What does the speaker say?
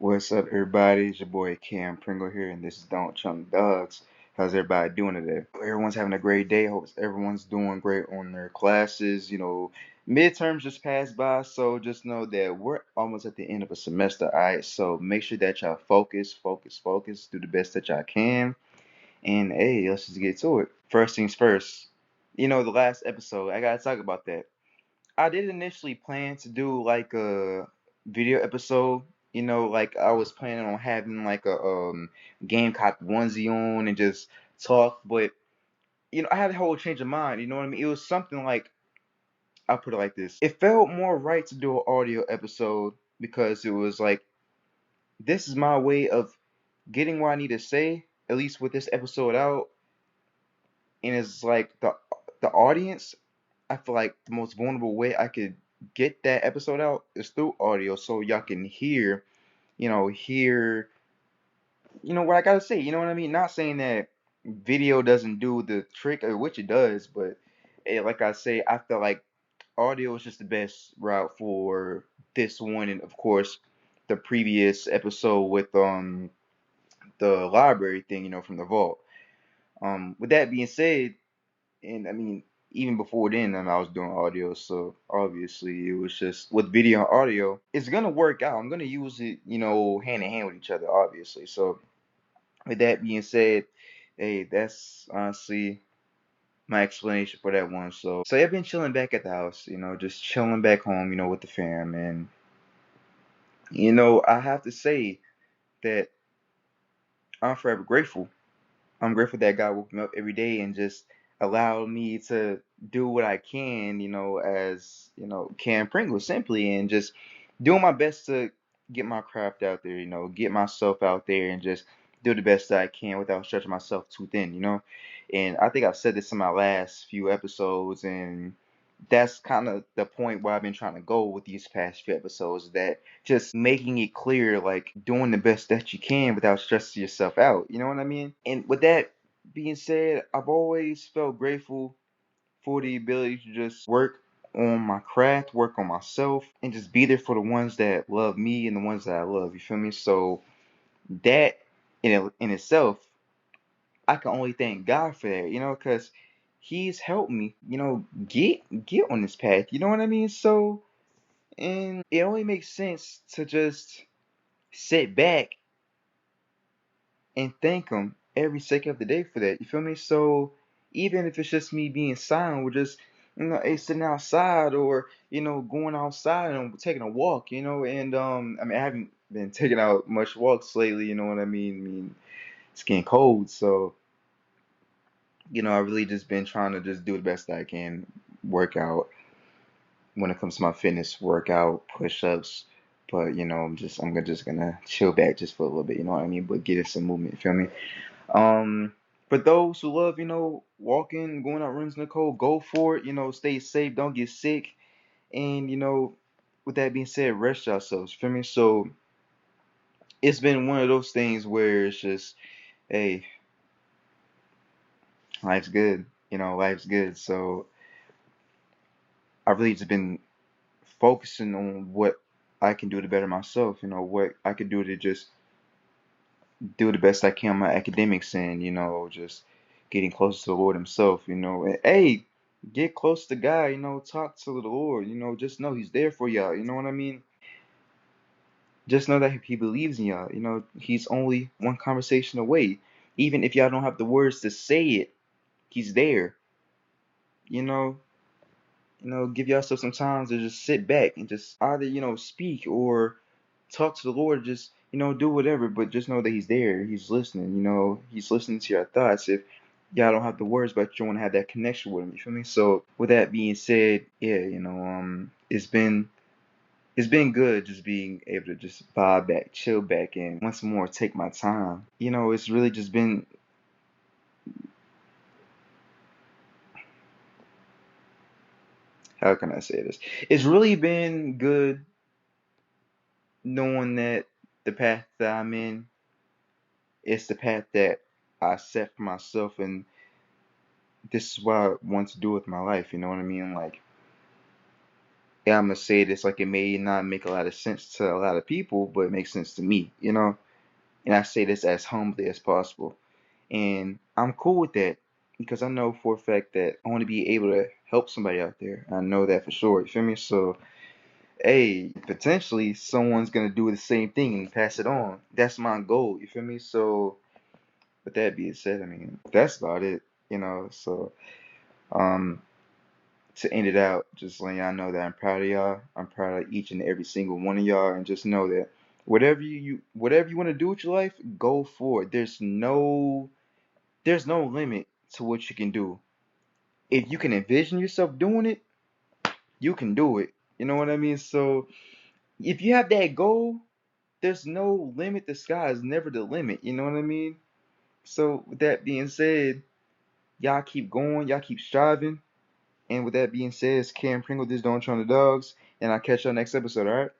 What's up, everybody? It's your boy Cam Pringle here, and this is Don't Chunk Dawgs. How's everybody doing today? Everyone's having a great day. Hope everyone's doing great on their classes. Midterms just passed by, so just know that we're almost at the end of a semester, all right? So make sure that y'all focus, do the best that y'all can. And hey, let's just get to it. First things first, the last episode, I gotta talk about that. I did initially plan to do like a video episode. Like I was planning on having like a Gamecock onesie on and just talk, but I had a whole change of mind. You know what I mean? It was something like, I'll put it like this: it felt more right to do an audio episode because it was like, this is my way of getting what I need to say, at least with this episode out, and it's like the audience. I feel like the most vulnerable way I could get that episode out is through audio, so y'all can hear what I gotta say. You know what I mean? Not saying that video doesn't do the trick, or which it does, but like I say, I feel like audio is just the best route for this one, and of course, the previous episode with the library thing, from the vault. With that being said, and I mean, even before then, I was doing audio, so obviously it was just with video and audio, it's gonna work out. I'm gonna use it, hand in hand with each other, obviously. So with that being said, hey, that's honestly my explanation for that one. So I've been chilling back at the house, just chilling back home, with the fam, and I have to say that I'm forever grateful. I'm grateful that God woke me up every day and just allowed me to do what I can, as, Cam Pringle simply, and just doing my best to get my craft out there, get myself out there and just do the best that I can without stretching myself too thin. And I think I've said this in my last few episodes, and that's kind of the point where I've been trying to go with these past few episodes, that just making it clear, like doing the best that you can without stressing yourself out. You know what I mean? And with that being said, I've always felt grateful for the ability to just work on my craft, work on myself, and just be there for the ones that love me and the ones that I love. You feel me? So that in itself, I can only thank God for that, because He's helped me, get on this path. You know what I mean? So, and it only makes sense to just sit back and thank Him every second of the day for that. You feel me? So even if it's just me being silent, or just sitting outside, or going outside and taking a walk, and I mean, I haven't been taking out much walks lately. You know what I mean? I mean, it's getting cold, so I really just been trying to just do the best that I can, work out when it comes to my fitness, workout, push-ups. But I'm just gonna chill back just for a little bit, you know what I mean? But get in some movement, feel me? Um, for those who love, walking, going out runs in the cold, go for it. Stay safe, don't get sick, and with that being said, rest yourselves, feel me? So it's been one of those things where it's just, hey, life's good, life's good. So I've really just been focusing on what I can do to better myself, what I can do to just do the best I can on my academics, and, just getting closer to the Lord Himself, and hey, get close to God, talk to the Lord, just know He's there for y'all, you know what I mean? Just know that He believes in y'all, He's only one conversation away. Even if y'all don't have the words to say it, He's there, you know. Give yourself some time to just sit back and just either, speak or talk to the Lord, just, do whatever, but just know that He's there. He's listening, He's listening to your thoughts. If y'all don't have the words, but you want to have that connection with Him, you feel me? So with that being said, yeah, it's been good just being able to just vibe back, chill back, and once more take my time. It's really just been, how can I say this? It's really been good knowing that the path that I'm in, it's the path that I set for myself, and this is what I want to do with my life. You know what I mean? Like, And I'm gonna say this like it may not make a lot of sense to a lot of people, but it makes sense to me, you know? And I say this as humbly as possible. And I'm cool with that because I know for a fact that I want to be able to help somebody out there. I know that for sure. You feel me? So, hey, potentially someone's gonna do the same thing and pass it on. That's my goal. You feel me? So, with that being said, I mean, that's about it. You know. So, um, to end it out, just letting y'all know that I'm proud of y'all. I'm proud of each and every single one of y'all, and just know that whatever you want to do with your life, go for it. There's no limit to what you can do. If you can envision yourself doing it, you can do it. You know what I mean? So if you have that goal, there's no limit. The sky is never the limit. You know what I mean? So with that being said, y'all keep going, y'all keep striving. And with that being said, it's Cam Pringle, this Don't Try the Dogs, and I'll catch y'all next episode, alright?